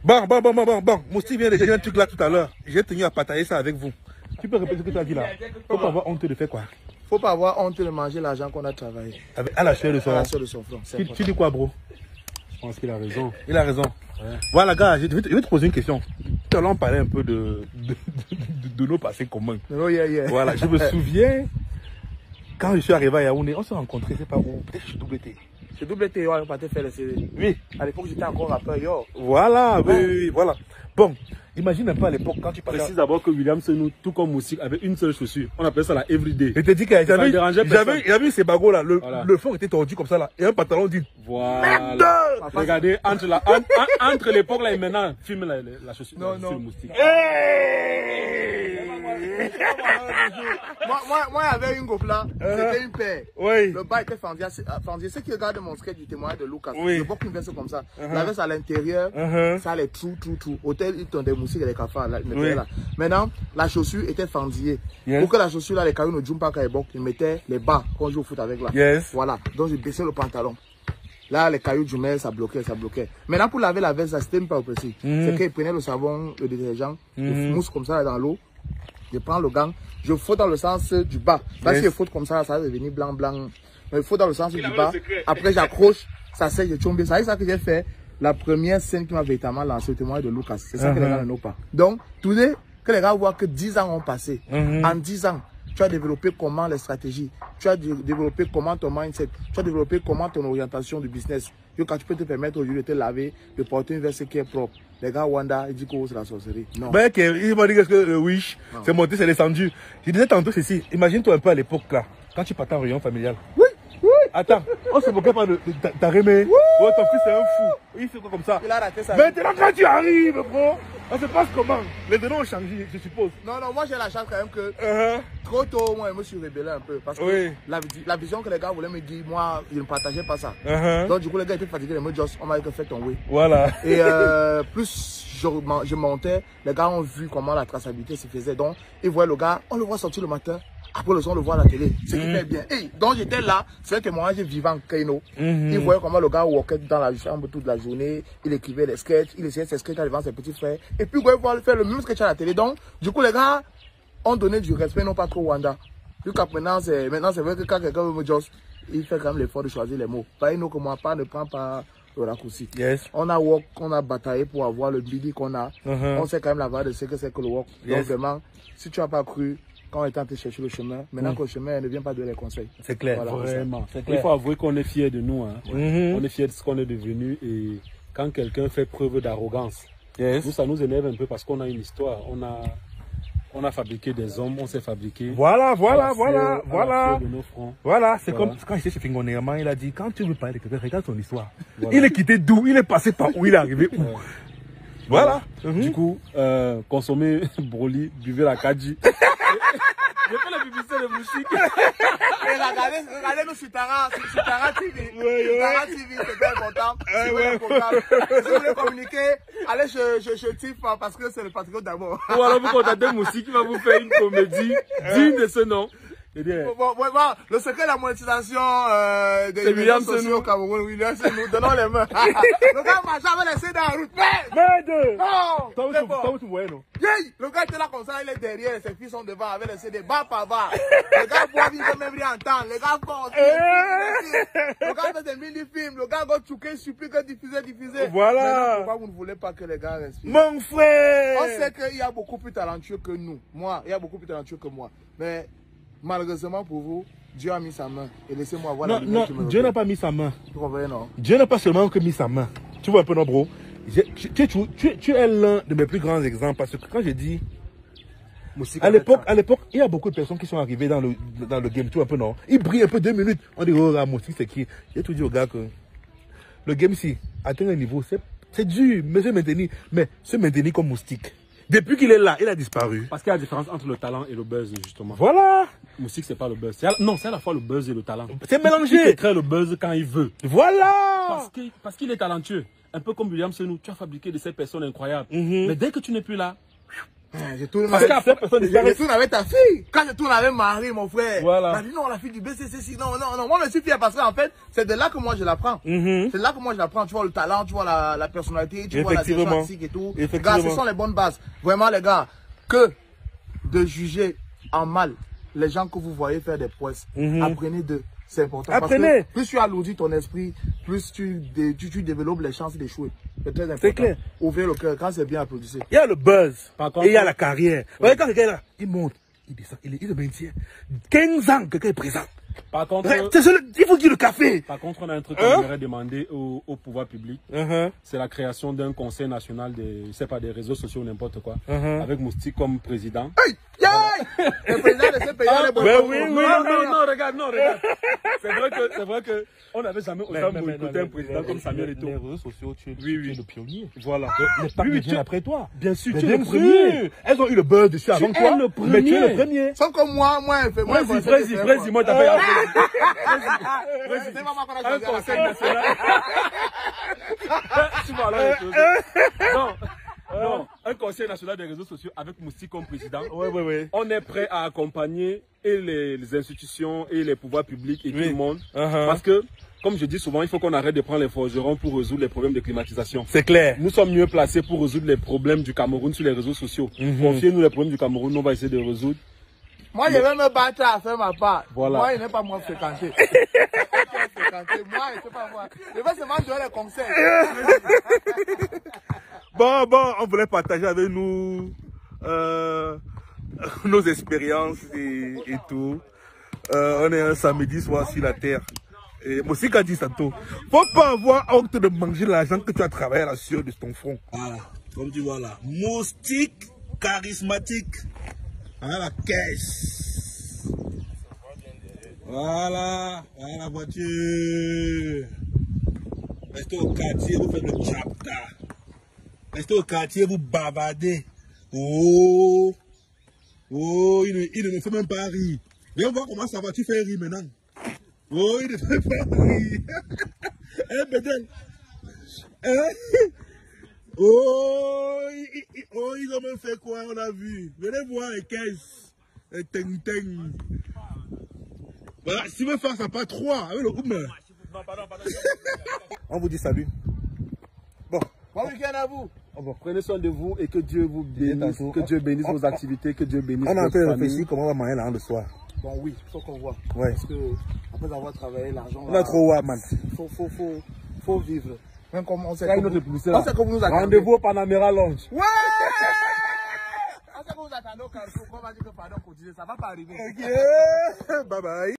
Bon. Moustique vient de dire un truc là tout à l'heure. J'ai tenu à partager ça avec vous. Tu peux répéter ce que tu as dit là? Faut pas avoir honte de faire quoi? Faut pas avoir honte de manger l'argent qu'on a travaillé. À la sueur de son front. Tu dis quoi, bro? Je pense qu'il a raison. Il a raison. Ouais. Voilà, gars, je vais te poser une question. Tout à l'heure, on parlait un peu de nos passés communs. Oh, yeah. Voilà, je me souviens, quand je suis arrivé à Yaoundé, on s'est rencontrés, c'est pas où? Peut-être chez Double T. Chez Double T, on partait faire le CD. Oui. À l'époque, j'étais encore rappeur, yo. Voilà, oui, voilà. Bon, imagine un peu à l'époque quand tu parlais. Précise d'abord que William Senou, tout comme Moustique, avait une seule chaussure. On appelait ça la Everyday. Je te dis que j'avais ces bagots là, le fond était tordu comme ça là, et un pantalon dit. Voilà. Regardez, entre l'époque là et maintenant, filme la chaussure. Non. Moustique. Moi, il y avait une gofla, c'était une paire. Oui. Le bas était fendu. Ceux qui regardent mon sketch du témoignage de Lucas, oui. Le bas une veste comme ça. La veste à l'intérieur, ça les trous. Hôtel, ils t'ont des moustiques et des cafards là, là. Maintenant, la chaussure était fendillée. Yes. Pour que la chaussure là, les cailloux ne jouent pas quand ils mettaient les bas qu'on joue au foot avec là. Yes. Voilà. Donc, j'ai baissé le pantalon. Là, les cailloux du mail, ça bloquait. Maintenant, pour laver la veste, ça c'était pas précis. C'est qu'ils prenaient le savon, le détergent, je mousse comme ça dans l'eau. Je prends le gant, je fous dans le sens du bas. Là, si je fous comme ça, ça va devenir blanc. Mais il faut dans le sens du bas. Après, j'accroche, ça sèche, je tombe. C'est ça que j'ai fait. La première scène qui m'a véritablement lancé le témoignage de Lucas. C'est ça que les gars ne know pas. Donc, tous les que les gars voient que 10 ans ont passé. En 10 ans, tu as développé comment les stratégies, tu as développé comment ton mindset, tu as développé comment ton orientation du business. Quand tu peux te permettre aujourd'hui de te laver, de porter une veste qui est propre. Les gars, Wanda, ils disent que c'est la sorcellerie. Non. Ben, ils m'ont dit que le Wish, c'est monté, c'est descendu. Je disais tantôt ceci, imagine-toi un peu à l'époque là, quand tu partais en réunion familiale. Oui. Attends, on se moquait pas de ta remée. Oh, ton fils c'est un fou. Il fait quoi comme ça? Il a raté ça. Maintenant, quand tu arrives, bro, on se passe comment? Les données ont changé, je suppose. Non, moi j'ai la chance quand même que trop tôt, moi je me suis rébellé un peu. Parce que la vision que les gars voulaient me dire, moi je ne partageais pas ça. Donc du coup, les gars étaient fatigués, les mots on m'a dit que fais ton way. Voilà. Et plus je montais, les gars ont vu comment la traçabilité se faisait. Donc ils voyaient le gars, on le voit sortir le matin. Après le son, on le voit à la télé. Ce qui fait bien. Et donc j'étais là, c'est un témoignage vivant, Kaino. Il voyait comment le gars walkait dans la chambre toute la journée. Il écrivait des sketchs, il essayait ses sketchs devant ses petits frères. Et puis il voyait faire le même sketch à la télé. Donc, du coup, les gars ont donné du respect, non pas trop Wanda. Jusqu'à maintenant, c'est vrai que quand quelqu'un veut me dire, il fait quand même l'effort de choisir les mots. Pas une comme moi, ne prend pas le raccourci. Yes. On a walk, on a bataillé pour avoir le bidi qu'on a. On sait quand même la valeur de ce que c'est que le walk. Donc vraiment, si tu n'as pas cru, quand on est en train de chercher le chemin, maintenant que le chemin ne vient pas donner les conseils. C'est clair, voilà, vraiment. Il faut avouer qu'on est fiers de nous. Hein. On est fiers de ce qu'on est devenu. Et quand quelqu'un fait preuve d'arrogance, nous, ça nous énerve un peu parce qu'on a une histoire. On a fabriqué des hommes, on s'est fabriqué. Voilà, c'est comme quand j'étais chez Fingonéaman, il a dit, quand tu veux parler de quelqu'un, regarde son histoire. Voilà. Il est quitté d'où, il est passé par où, il est arrivé où. Voilà. Du coup, consommez Broly, buvez la Kadji. J'ai fait la publicité de Moustique. Regardez-nous sur Tara TV. Tara TV, c'est bien important. Si vous voulez communiquer, allez chez Tiff parce que c'est le patriote d'abord. Ou alors vous contactez Moustique qui va vous faire une comédie digne de ce nom. Le secret de la monétisation des médias sociaux au Cameroun, William Senou, donnons les mains. Le gars m'a jamais laissé dans la route. Merde! Non! Toi, tu vois, non? Le gars était là comme ça, il est derrière, ses filles sont devant avec les CD, bas par bas. Le gars boit, il veut même rien entendre. Le gars fort. Le gars fait des mini-films. Le gars va choquer, supplique, diffuser. Voilà. Maintenant, pourquoi vous ne voulez pas que les gars respirent? Mon frère! On sait qu'il y a beaucoup plus talentueux que nous. Moi, il y a beaucoup plus talentueux que moi. Mais malheureusement pour vous, Dieu a mis sa main. Et laissez-moi voir la lumière qui me Dieu n'a pas mis sa main. Vous comprenez, non? Dieu n'a pas seulement que mis sa main. Tu vois un peu, non, bro? Tu es l'un de mes plus grands exemples. Parce que quand je dis... À l'époque, il y a beaucoup de personnes qui sont arrivées dans le game, tu vois un peu, non? Ils brillent un peu 2 minutes. On dit, oh, la Moustique, c'est qui? J'ai tout dit au gars que le game, si, atteint un niveau, c'est dur, mais se maintenir comme Moustique. Depuis qu'il est là, il a disparu. Parce qu'il y a la différence entre le talent et le buzz, justement. Voilà. Moustique, c'est pas le buzz. Non, c'est à la fois le buzz et le talent. C'est mélangé. Il crée le buzz quand il veut. Voilà. Parce qu'il est talentueux. Un peu comme William Senou, tu as fabriqué de ces personnes incroyables. Mais dès que tu n'es plus là, Je tourne avec ta fille. Quand je tourne avec Marie, mon frère, voilà. Elle dit non, la fille du BCC, non. Moi, je suis fier parce qu'en fait, c'est de là que moi je l'apprends. C'est de là que moi je l'apprends. Tu vois le talent, tu vois la personnalité, tu vois la gestion artistique et tout. Les gars, ce sont les bonnes bases. Vraiment, les gars, que de juger en mal les gens que vous voyez faire des prouesses. Apprenez d'eux. C'est important. Apprenez. Parce que plus tu alourdis ton esprit, plus tu développes les chances d'échouer. C'est très important. C'est clair. Ouvrez le cœur. Quand c'est bien, applaudissez. Il y a le buzz. Par contre, et il y a la carrière. Ouais. Quand quelqu'un est là, il monte, il descend, il le maintient. 15 ans, quelqu'un est présent. Par contre, il faut qu'il y ait le café. Par contre, on a un truc qu'on aimerait demander au pouvoir public. C'est la création d'un conseil national des réseaux sociaux ou n'importe quoi. Avec Moustique comme président. Le président de ce pays, non, regarde. C'est vrai que on n'avait jamais osé boycotter un président comme Samuel Eto'o. Les réseaux sociaux, tu es le pionnier. Voilà. Les parcs viennent après toi. Bien sûr, tu es le premier. Elles ont eu le buzz dessus avant toi. Mais tu es le premier. Sans comme moi, Vas-y, moi t'as fait. Un conseil national. Non, un conseil national des réseaux sociaux avec Moustique comme président. On est prêt à accompagner et les institutions et les pouvoirs publics et tout le monde. Parce que, comme je dis souvent, il faut qu'on arrête de prendre les forgerons pour résoudre les problèmes de climatisation. C'est clair. Nous sommes mieux placés pour résoudre les problèmes du Cameroun sur les réseaux sociaux. Confiez-nous les problèmes du Cameroun, nous on va essayer de résoudre. Moi, je vais me battre à faire ma part. Voilà. Moi, il n'est pas moi fréquenté. Moi, je ne sais pas moi. Je vais seulement donner les conseils. Bon, on voulait partager avec nous nos expériences et tout. On est un samedi soir sur la terre. Et Moustique a dit tantôt, faut pas avoir honte de manger l'argent que tu as travaillé là sur de ton front. Voilà, comme tu vois là, Moustique charismatique. À la caisse. Voilà la voiture. Restez au quartier, vous faites le chapta. Restez au quartier, vous bavardez. Il ne me fait même pas rire. Viens voir comment sa voiture fait rire maintenant. Oh, il ne fait pas rire. Bedel. Ils ont même fait quoi, on a vu. Venez voir les caisses. Les teng-teng. Voilà, si vous faire ça, pas 3. Avec le Oumé. On vous dit salut. Bon. Bon week-end à vous. Prenez soin de vous et que Dieu vous bénisse. Que Dieu bénisse vos activités, que Dieu bénisse vos familles. On a un peu réfléchi comment on va manger là le soir. Bon, oui, il faut qu'on voit. Ouais. Parce que, après avoir travaillé, l'argent. On a trop ouais, man. Faut vivre. Même comme on sait comme nous attendez. Rendez-vous au Panamera Lounge. Ouais! On sait que vous attendez au Carrefour. On va dire que pardon pour dire ça va pas arriver. Ok. Bye bye.